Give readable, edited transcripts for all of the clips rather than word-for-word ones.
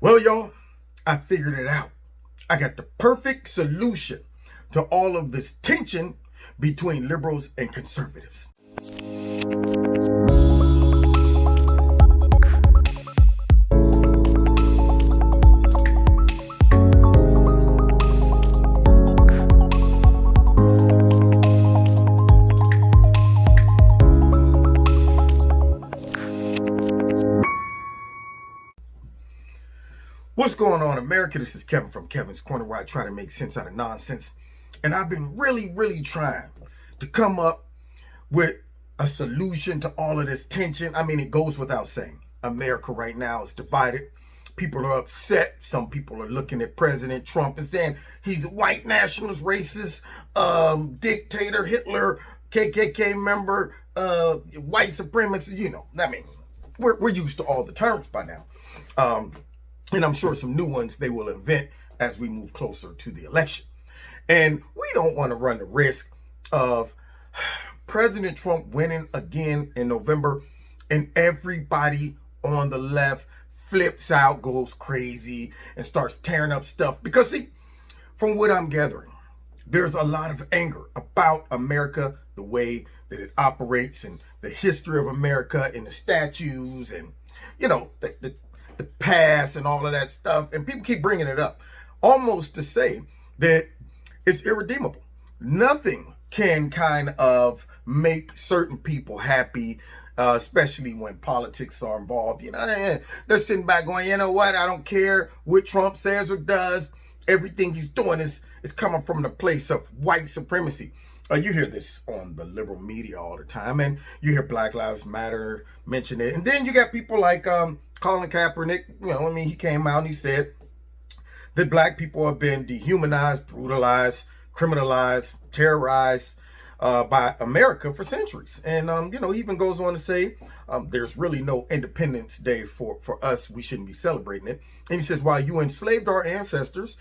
Well, y'all, I figured it out. I got the perfect solution to all of this tension between liberals and conservatives. What's going on, America? This is Kevin from Kevin's Corner, where I try to make sense out of nonsense. And I've been really trying to come up with a solution to all of this tension. I mean, it goes without saying. America right now is divided. People are upset. Some people are looking at President Trump and saying he's a white nationalist, racist, dictator, Hitler, KKK member, white supremacist. You know, I mean, we're used to all the terms by now. And I'm sure some new ones they will invent as we move closer to the election. And we don't want to run the risk of President Trump winning again in November and everybody on the left flips out, goes crazy, and starts tearing up stuff. Because see, from what I'm gathering, there's a lot of anger about America, the way that it operates, and the history of America, and the statues, and, you know, the past and all of that stuff. And people keep bringing it up almost to say that it's irredeemable. Nothing can kind of make certain people happy, especially when politics are involved. You know, they're sitting back going, you know what? I don't care what Trump says or does. Everything he's doing is coming from the place of white supremacy. You hear this on the liberal media all the time, and you hear Black Lives Matter mention it. And then you got people like Colin Kaepernick. You know, I mean, he came out and he said that black people have been dehumanized, brutalized, criminalized, terrorized by America for centuries. And, you know, he even goes on to say there's really no Independence Day for us. We shouldn't be celebrating it. And he says, while you enslaved our ancestors,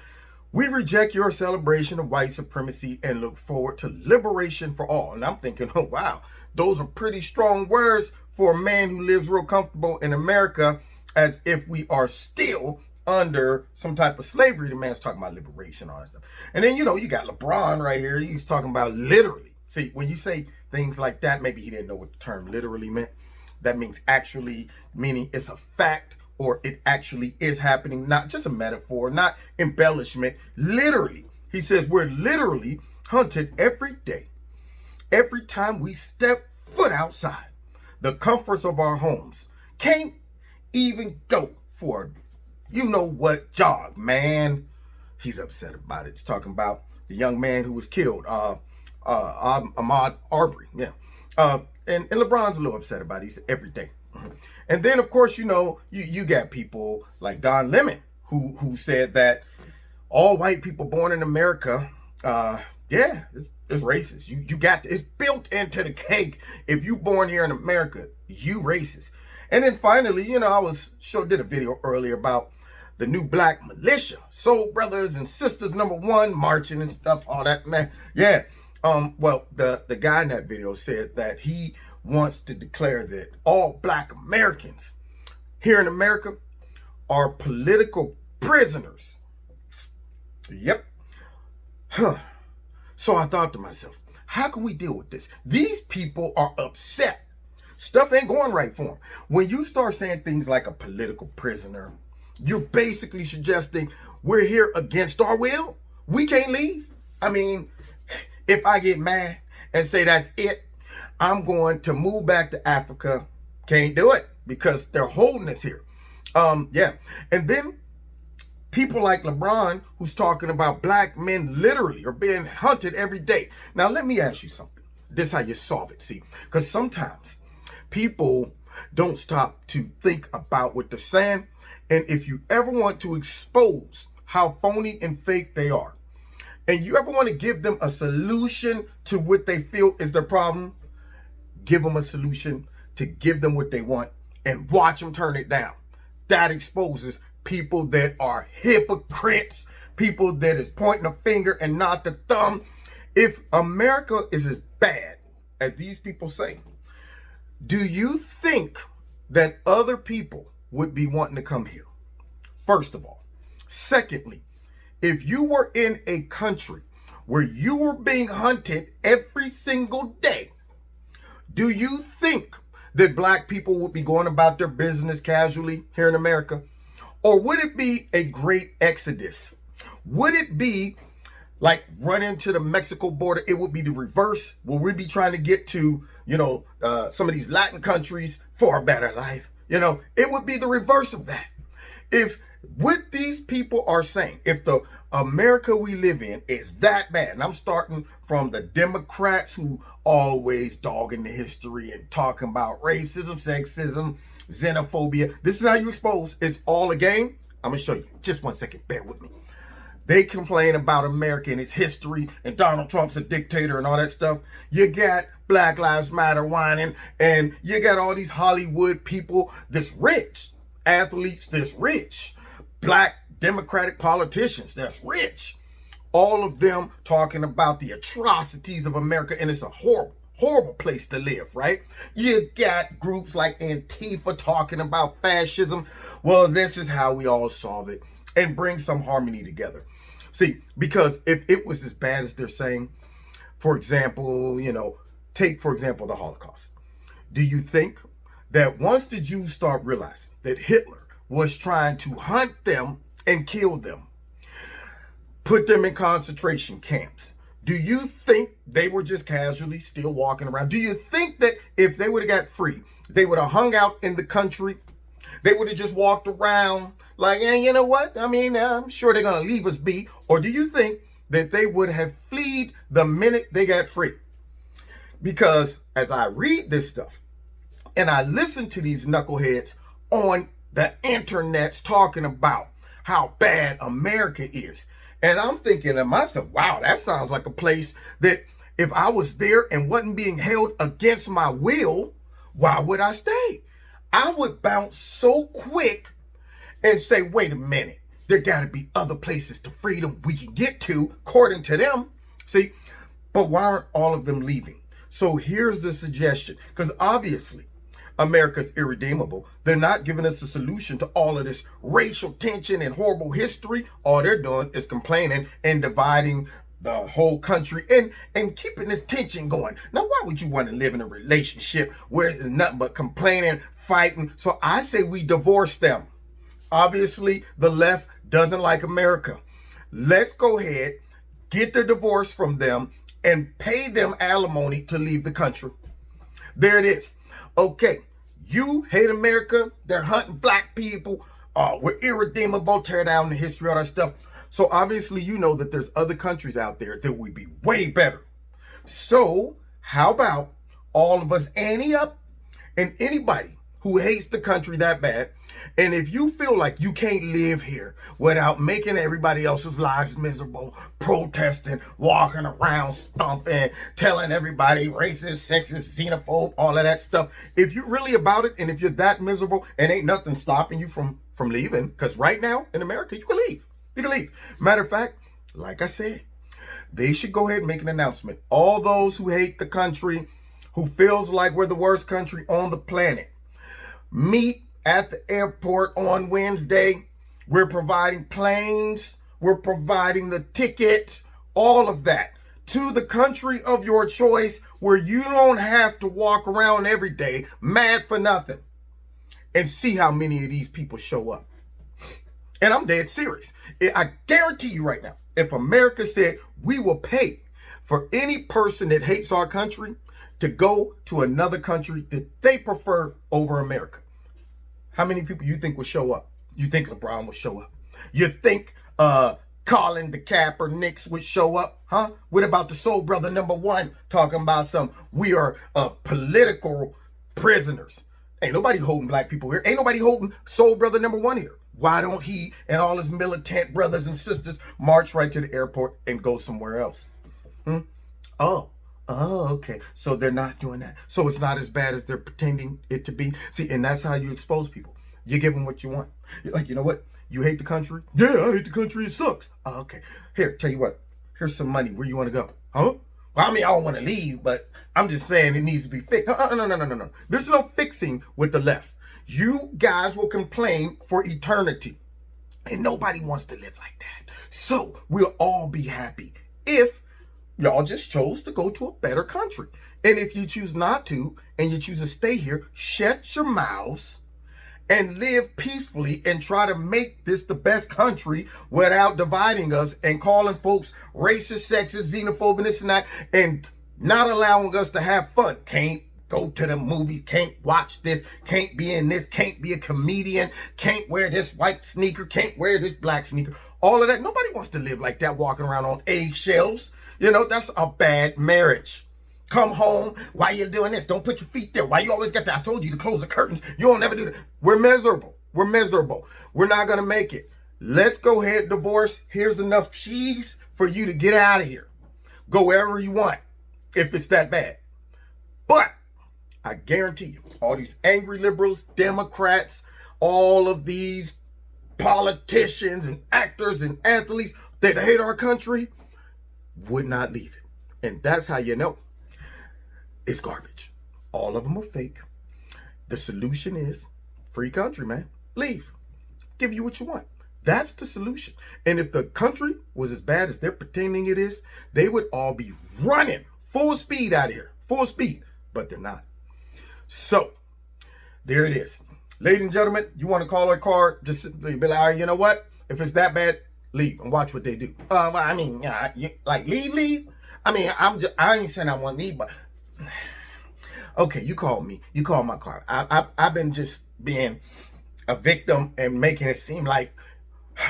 we reject your celebration of white supremacy and look forward to liberation for all. And I'm thinking, oh, wow, those are pretty strong words for a man who lives real comfortable in America, as if we are still under some type of slavery. The man's talking about liberation, all that stuff. And then, you know, you got LeBron right here. He's talking about literally. See, when you say things like that, maybe he didn't know what the term literally meant. That means actually, meaning it's a fact, or it actually is happening, not just a metaphor, not embellishment. Literally, he says we're literally hunted every day. Every time we step foot outside the comforts of our homes, can't even go for you know what jog, man. He's upset about it. He's talking about the young man who was killed, Ahmaud Arbery. Yeah. And LeBron's a little upset about it. He said every day. And then, of course, you know, you got people like Don Lemon who said that all white people born in America, it's racist. You got to, it's built into the cake. If you born here in America, you racist. And then finally, you know, I did a video earlier about the new black militia, Soul Brothers and Sisters #1 marching and stuff, all that, man. Yeah. Well, the guy in that video said that he wants to declare that all black Americans here in America are political prisoners. Yep. So I thought to myself, how can we deal with this? These people are upset. Stuff ain't going right for them. When you start saying things like a political prisoner, you're basically suggesting we're here against our will. We can't leave. I mean, if I get mad and say that's it, I'm going to move back to Africa. Can't do it because they're holding us here. Yeah. And then people like LeBron, who's talking about black men literally are being hunted every day. Now, let me ask you something. This is how you solve it. See, because sometimes people don't stop to think about what they're saying. And if you ever want to expose how phony and fake they are, and you ever want to give them a solution to what they feel is their problem, give them a solution to give them what they want and watch them turn it down. That exposes people that are hypocrites, people that is pointing a finger and not the thumb. If America is as bad as these people say, do you think that other people would be wanting to come here? first of all. Secondly, if you were in a country where you were being hunted every single day, do you think that black people would be going about their business casually here in America? Or would it be a great exodus? Would it be like running to the Mexico border? It would be the reverse. Will we be trying to get to, some of these Latin countries for a better life? It would be the reverse of that. If what these people are saying, if the America we live in is that bad, and I'm starting from the Democrats who always dogging the history and talking about racism, sexism, xenophobia. This is how you expose it's all a game. I'm going to show you. Just 1 second. Bear with me. They complain about America and its history and Donald Trump's a dictator and all that stuff. You got Black Lives Matter whining, and you got all these Hollywood people that's rich, athletes that's rich, black Democratic politicians that's rich. All of them talking about the atrocities of America, and it's a horrible, horrible place to live, right? You got groups like Antifa talking about fascism. Well, this is how we all solve it and bring some harmony together. See, because if it was as bad as they're saying, for example, take, for example, the Holocaust. Do you think that once the Jews start realizing that Hitler was trying to hunt them and kill them, put them in concentration camps, do you think they were just casually still walking around? Do you think that if they would have got free, they would have hung out in the country? They would have just walked around like, you know what? I'm sure they're going to leave us be. Or do you think that they would have fled the minute they got free? Because as I read this stuff and I listen to these knuckleheads on the internets talking about how bad America is, and I'm thinking to myself, wow, that sounds like a place that if I was there and wasn't being held against my will, why would I stay? I would bounce so quick and say, wait a minute, there got to be other places to freedom we can get to, according to them. See, but why aren't all of them leaving? So here's the suggestion, because obviously America's irredeemable. They're not giving us a solution to all of this racial tension and horrible history. All they're doing is complaining and dividing the whole country and keeping this tension going. Now, why would you want to live in a relationship where it's nothing but complaining, fighting? So I say we divorce them. Obviously, the left doesn't like America. Let's go ahead, get the divorce from them, and pay them alimony to leave the country. There it is. Okay, you hate America. They're hunting black people. We're irredeemable. Tear down the history, all that stuff. So obviously, you know that there's other countries out there that would be way better. So how about all of us ante up, and anybody who hates the country that bad, and if you feel like you can't live here without making everybody else's lives miserable, protesting, walking around, stomping, telling everybody racist, sexist, xenophobe, all of that stuff, if you're really about it, and if you're that miserable and ain't nothing stopping you from leaving, because right now in America, you can leave. You can leave. Matter of fact, like I said, they should go ahead and make an announcement. All those who hate the country, who feels like we're the worst country on the planet, meet at the airport on Wednesday. We're providing planes. We're providing the tickets, all of that, to the country of your choice where you don't have to walk around every day mad for nothing. And see how many of these people show up. And I'm dead serious. I guarantee you right now, if America said we will pay for any person that hates our country to go to another country that they prefer over America, how many people you think will show up? You think LeBron will show up? You think Colin the Kaepernicks would show up? Huh? What about the Soul Brother #1 talking about we are political prisoners? Ain't nobody holding black people here. Ain't nobody holding Soul Brother #1 here. Why don't he and all his militant brothers and sisters march right to the airport and go somewhere else? Oh, okay. So they're not doing that. So it's not as bad as they're pretending it to be. See, and that's how you expose people. You give them what you want. You're like, you know what? You hate the country? Yeah, I hate the country. It sucks. Oh, okay. Here, tell you what. Here's some money. Where you want to go? Huh? Well, I don't want to leave, but I'm just saying it needs to be fixed. No. There's no fixing with the left. You guys will complain for eternity. And nobody wants to live like that. So we'll all be happy if y'all just chose to go to a better country. And if you choose not to, and you choose to stay here, shut your mouths and live peacefully and try to make this the best country without dividing us and calling folks racist, sexist, xenophobic, and this and that, and not allowing us to have fun. Can't go to the movie, can't watch this, can't be in this, can't be a comedian, can't wear this white sneaker, can't wear this black sneaker. All of that. Nobody wants to live like that, walking around on eggshells. You know, that's a bad marriage. Come home, why you doing this? Don't put your feet there. Why you always got that? I told you to close the curtains. You don't never do that. We're miserable. We're miserable. We're not going to make it. Let's go ahead, divorce. Here's enough cheese for you to get out of here. Go wherever you want, if it's that bad. But I guarantee you, all these angry liberals, Democrats, all of these politicians and actors and athletes that hate our country would not leave it. And that's how you know it's garbage. All of them are fake. The solution is free country, man. Leave. Give you what you want. That's the solution. And if the country was as bad as they're pretending it is, they would all be running full speed out of here. Full speed. But they're not. So, there it is. Ladies and gentlemen, you want to call a car, just be like, all right, you know what? If it's that bad, leave and watch what they do. Well, I mean, like leave. I mean, I ain't saying I want to leave, but okay, you called me. You called my car. I've been just being a victim and making it seem like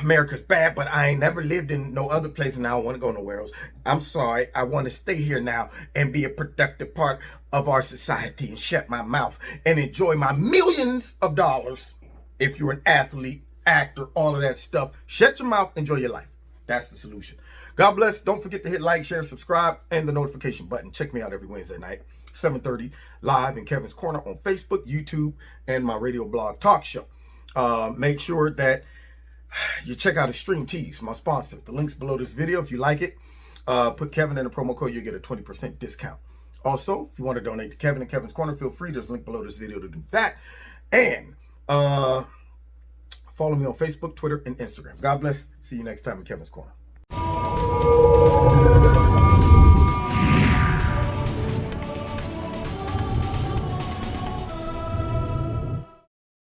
America's bad, but I ain't never lived in no other place and I don't want to go nowhere else. I'm sorry. I want to stay here now and be a productive part of our society and shut my mouth and enjoy my millions of dollars. If you're an athlete, actor, all of that stuff, shut your mouth, enjoy your life. That's the solution. God bless. Don't forget to hit like, share, subscribe, and the notification button. Check me out every Wednesday night, 7:30, live in Kevin's Corner on Facebook, YouTube, and my radio blog talk show. Make sure that you check out Extreme Tees, my sponsor. The link's below this video. If you like it, put Kevin in the promo code. You'll get a 20% discount. Also, if you want to donate to Kevin and Kevin's Corner, feel free. There's a link below this video to do that. And follow me on Facebook, Twitter, and Instagram. God bless. See you next time in Kevin's Corner.